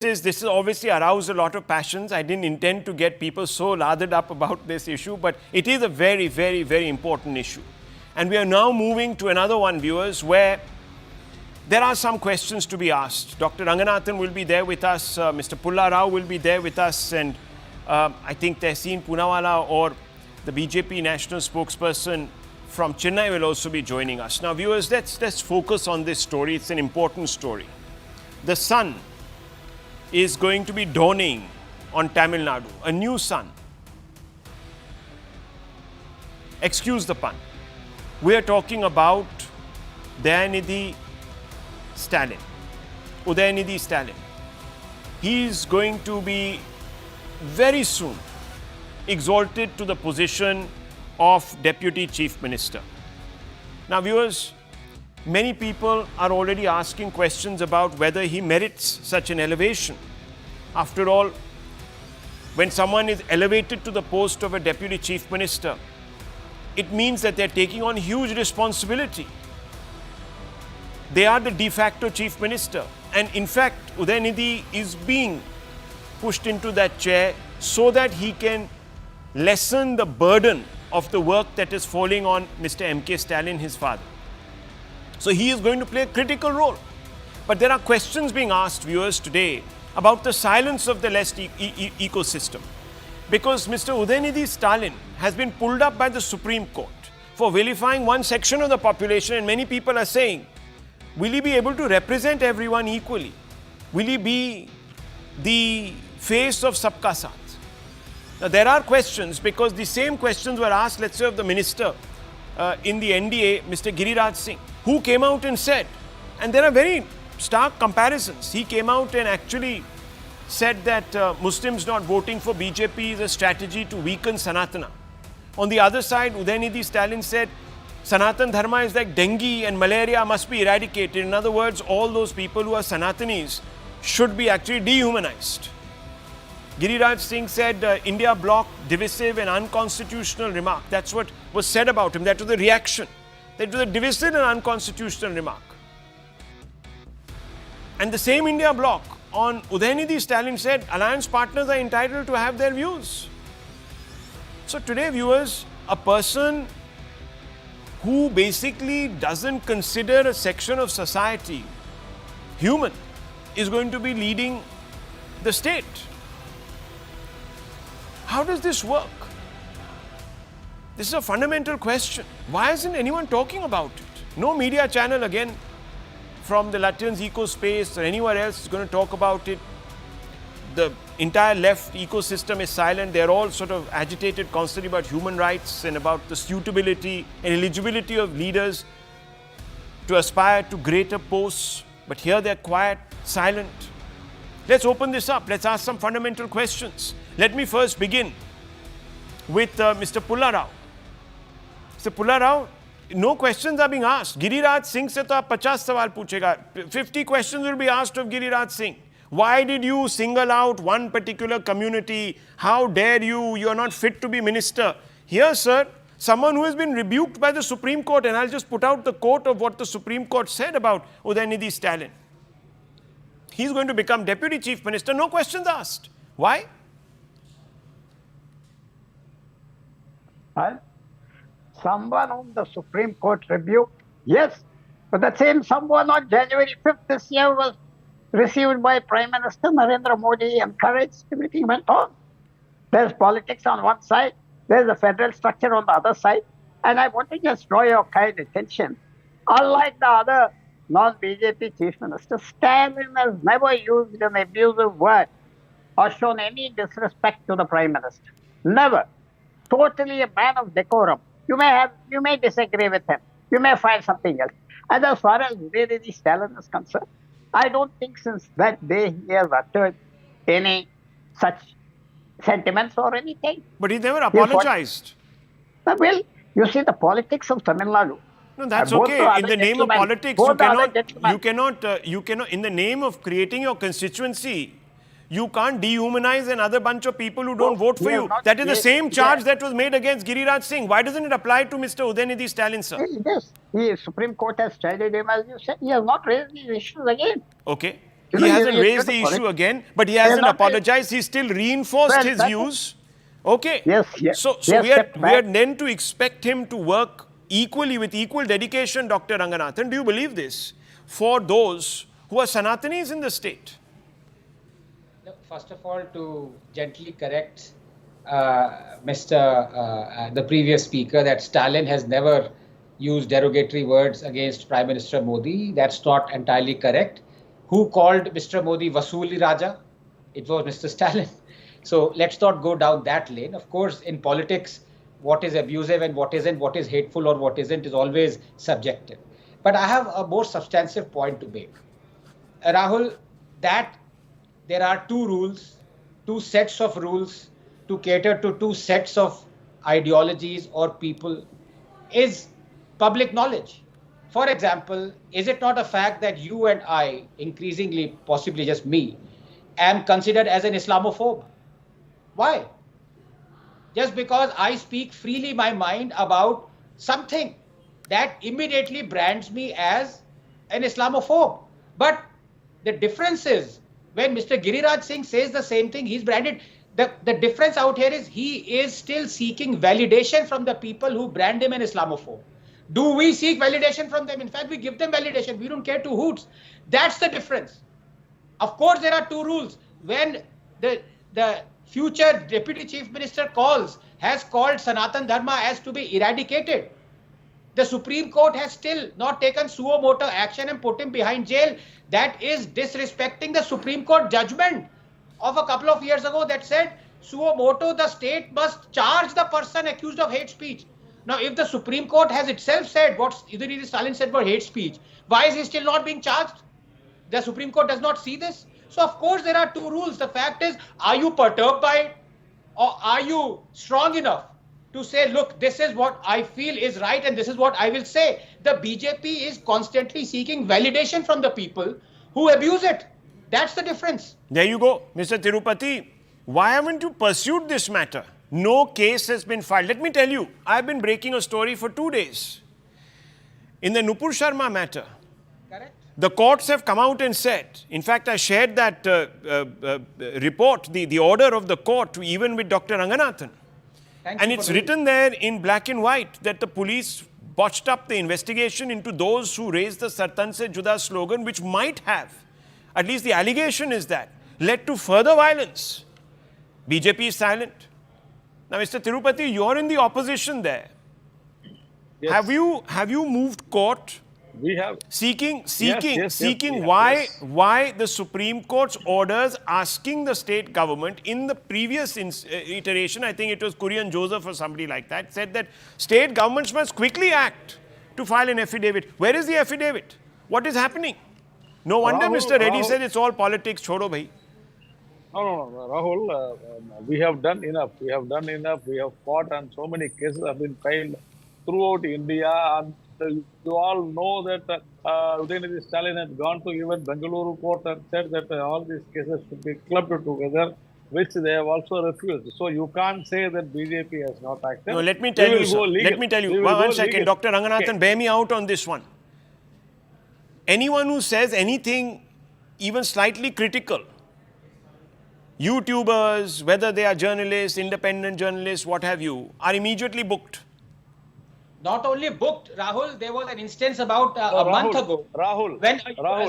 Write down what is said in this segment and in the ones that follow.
This is obviously aroused a lot of passions. I didn't intend to get people so lathered up about this issue, but it is a very, very, very important issue. And we are now moving to another one, viewers, where there are some questions to be asked. Dr. Ranganathan will be there with us, Mr. Pulla Rao will be there with us, and I think Tehseen Poonawalla or the BJP national spokesperson from Chennai will also be joining us. Now, viewers, let's focus on this story. It's an important story. The sun is going to be dawning on Tamil Nadu, a new sun. Excuse the pun. We are talking about Udhayanidhi Stalin. Udhayanidhi Stalin. He is going to be very soon exalted to the position of Deputy Chief Minister. Now, viewers, many people are already asking questions about whether he merits such an elevation. After all, when someone is elevated to the post of a Deputy Chief Minister, it means that they're taking on huge responsibility. They are the de facto Chief Minister. And in fact, Udhayanidhi is being pushed into that chair so that he can lessen the burden of the work that is falling on Mr. MK Stalin, his father. So he is going to play a critical role. But there are questions being asked, viewers, today about the silence of the left ecosystem. Because Mr. Udhayanidhi Stalin has been pulled up by the Supreme Court for vilifying one section of the population, and many people are saying, will he be able to represent everyone equally? Will he be the face of Sabka Saath? Now, there are questions, because the same questions were asked, let's say, of the minister in the NDA, Mr. Giriraj Singh, who came out and said, and there are very stark comparisons. He came out and actually said that Muslims not voting for BJP is a strategy to weaken Sanatana. On the other side, Udhayanidhi Stalin said, Sanatan Dharma is like dengue and malaria must be eradicated. In other words, all those people who are Sanatanis should be actually dehumanized. Giriraj Singh said India blocked divisive and unconstitutional remark. That's what was said about him. That was the reaction. That was a divisive and unconstitutional remark. And the same India bloc on Udhayanidhi Stalin said alliance partners are entitled to have their views. So today, viewers, a person who basically doesn't consider a section of society human is going to be leading the state. How does this work? This is a fundamental question. Why isn't anyone talking about it? No media channel, again, from the Lutyens eco space or anywhere else is going to talk about it. The entire left ecosystem is silent. They're all sort of agitated constantly about human rights and about the suitability and eligibility of leaders to aspire to greater posts. But here they're quiet, silent. Let's open this up. Let's ask some fundamental questions. Let me first begin with Mr. Pulla Rao. Mr. Pulla Rao, no questions are being asked. Giriraj Singh se to aap 50 sawal puchega. 50 questions will be asked of Giriraj Singh. Why did you single out one particular community? How dare you? You are not fit to be minister. Here, sir, someone who has been rebuked by the Supreme Court, and I'll just put out the quote of what the Supreme Court said about Udhayanidhi Stalin. He's going to become Deputy Chief Minister, no questions asked. Why? Someone whom the Supreme Court rebuked, yes, but the same someone on January 5th this year was received by Prime Minister Narendra Modi, encouraged, everything went on. There's politics on one side, there's a federal structure on the other side, and I want to just draw your kind attention. Unlike the other non-BJP Chief Minister, Stalin has never used an abusive word or shown any disrespect to the Prime Minister. Never. Totally a man of decorum. You may disagree with him. You may find something else. And as far as Udhayanidhi Stalin is concerned, I don't think since that day he has uttered any such sentiments or anything. But he never apologized. Well, you see the politics of Tamil Nadu. No, that's okay. In the name of politics, you cannot, in the name of creating your constituency, you can't dehumanize another bunch of people who don't vote for you. That is the same charge that was made against Giriraj Singh. Why doesn't it apply to Mr. Udhayanidhi Stalin, sir? Yes, the Supreme Court has chided him, as you said. He has not raised these issues again. Okay. He hasn't raised the issue again, but he hasn't apologized. He still reinforced his views. Okay. Yes. So we are then to expect him to work equally with equal dedication, Dr. Ranganathan. Do you believe this? For those who are Sanatanis in the state. First of all, to gently correct the previous speaker, that Stalin has never used derogatory words against Prime Minister Modi. That's not entirely correct. Who called Mr. Modi Vasuli Raja? It was Mr. Stalin. So let's not go down that lane. Of course, in politics, what is abusive and what isn't, what is hateful or what isn't, is always subjective. But I have a more substantive point to make. Rahul, that there are two rules, two sets of rules to cater to two sets of ideologies or people is public knowledge. For example, is it not a fact that you and I, increasingly, possibly just me, am considered as an Islamophobe? Why? Just because I speak freely my mind about something that immediately brands me as an Islamophobe. But the difference is, when Mr. Giriraj Singh says the same thing, he's branded. The difference out here is he is still seeking validation from the people who brand him an Islamophobe. Do we seek validation from them? In fact, we give them validation. We don't care two hoots. That's the difference. Of course, there are two rules. When the future Deputy Chief Minister has called Sanatan Dharma as to be eradicated, the Supreme Court has still not taken suo motu action and put him behind jail. That is disrespecting the Supreme Court judgment of a couple of years ago that said, suo motu, the state must charge the person accused of hate speech. Now, if the Supreme Court has itself said what Udhayanidhi Stalin said for hate speech, why is he still not being charged? The Supreme Court does not see this. So, of course, there are two rules. The fact is, are you perturbed by it? Or are you strong enough to say, look, this is what I feel is right and this is what I will say? The BJP is constantly seeking validation from the people who abuse it. That's the difference. There you go, Mr. Tirupati. Why haven't you pursued this matter? No case has been filed. Let me tell you, I've been breaking a story for 2 days. In the Nupur Sharma matter, Correct. the courts have come out and said, in fact, I shared that report, the order of the court, even with Dr. Ranganathan. And it's written there in black and white that the police botched up the investigation into those who raised the Sartan Se Juda slogan, which might have, at least the allegation is that, led to further violence. BJP is silent. Now, Mr. Tirupati, you're in the opposition there. Yes. Have you moved court? We have Seeking yes. why the Supreme Court's orders asking the state government in the previous iteration, I think it was Kurian Joseph or somebody like that, said that state governments must quickly act to file an affidavit. Where is the affidavit? What is happening? No wonder Mr. Reddy said it's all politics. Chodo bhai. No, Rahul, we have done enough. We have fought, and so many cases have been filed throughout India. And you all know that Udhayanidhi Stalin had gone to even Bengaluru court and said that all these cases should be clubbed together, which they have also refused. So you can't say that BJP has not acted. No, let me tell you, sir. Let me tell you. One second, Dr. Ranganathan, bear me out on this one. Anyone who says anything even slightly critical, YouTubers, whether they are journalists, independent journalists, what have you, are immediately booked. Not only booked, Rahul, there was an instance about a month ago. Rahul.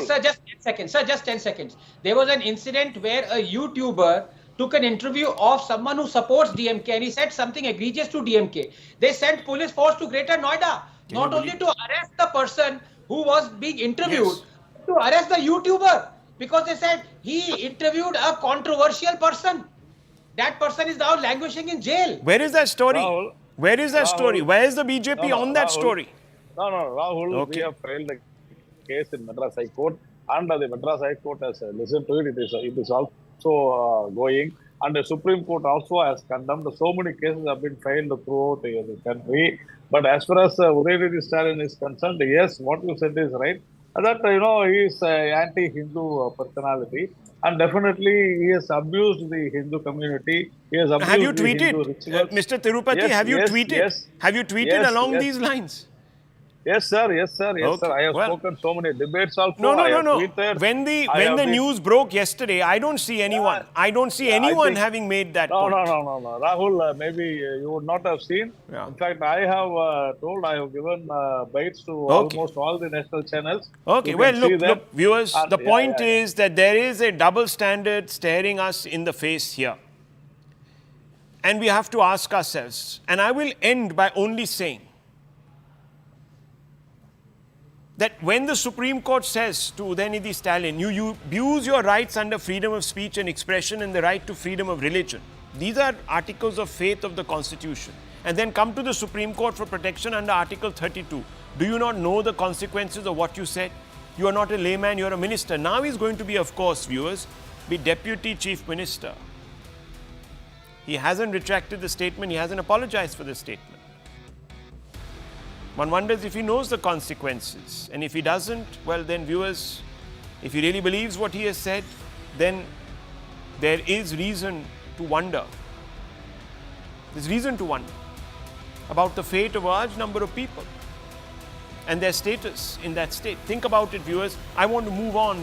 Sir, just 10 seconds. Sir, just 10 seconds. There was an incident where a YouTuber took an interview of someone who supports DMK and he said something egregious to DMK. They sent police force to Greater Noida, not only to arrest the person who was being interviewed, to arrest the YouTuber, because they said he interviewed a controversial person. That person is now languishing in jail. Where is that story? Rahul, Where is that story? Where is the BJP on that story? No, Rahul, Okay. we have filed a case in Madras High Court, and the Madras High Court has listened to it. It is also going, and the Supreme Court also has condemned. So many cases have been filed throughout the country. But as far as Udhayanidhi Stalin is concerned, yes, what you said is right. That, he is anti-Hindu personality, and definitely he has abused the Hindu community. He has abused Have you the tweeted, Hindu rituals. Mr. Tirupati, Yes, have you yes, tweeted? yes. Have you tweeted Yes, along yes. these lines? Yes, sir. Yes, sir. Yes, sir. Okay, I have well- spoken so many debates also. No, I no, have no. tweeted. When the I have been- news broke yesterday, I don't see anyone. I don't see I anyone think- having made that No, point. no. Rahul, maybe you would not have seen. Yeah. In fact, I have I have given bites to Okay. almost all the national channels. Okay, You well, can see them. look, viewers, And- the yeah, point yeah. is that there is a double standard staring us in the face here. And we have to ask ourselves, and I will end by only saying that when the Supreme Court says to Udhayanidhi Stalin, you abuse your rights under freedom of speech and expression and the right to freedom of religion. These are articles of faith of the Constitution. And then come to the Supreme Court for protection under Article 32. Do you not know the consequences of what you said? You are not a layman, you are a minister. Now he's going to be, of course, viewers, be Deputy Chief Minister. He hasn't retracted the statement, he hasn't apologized for the statement. One wonders if he knows the consequences. And if he doesn't, well then viewers, if he really believes what he has said, then there is reason to wonder. There's reason to wonder about the fate of a large number of people and their status in that state. Think about it, viewers. I want to move on.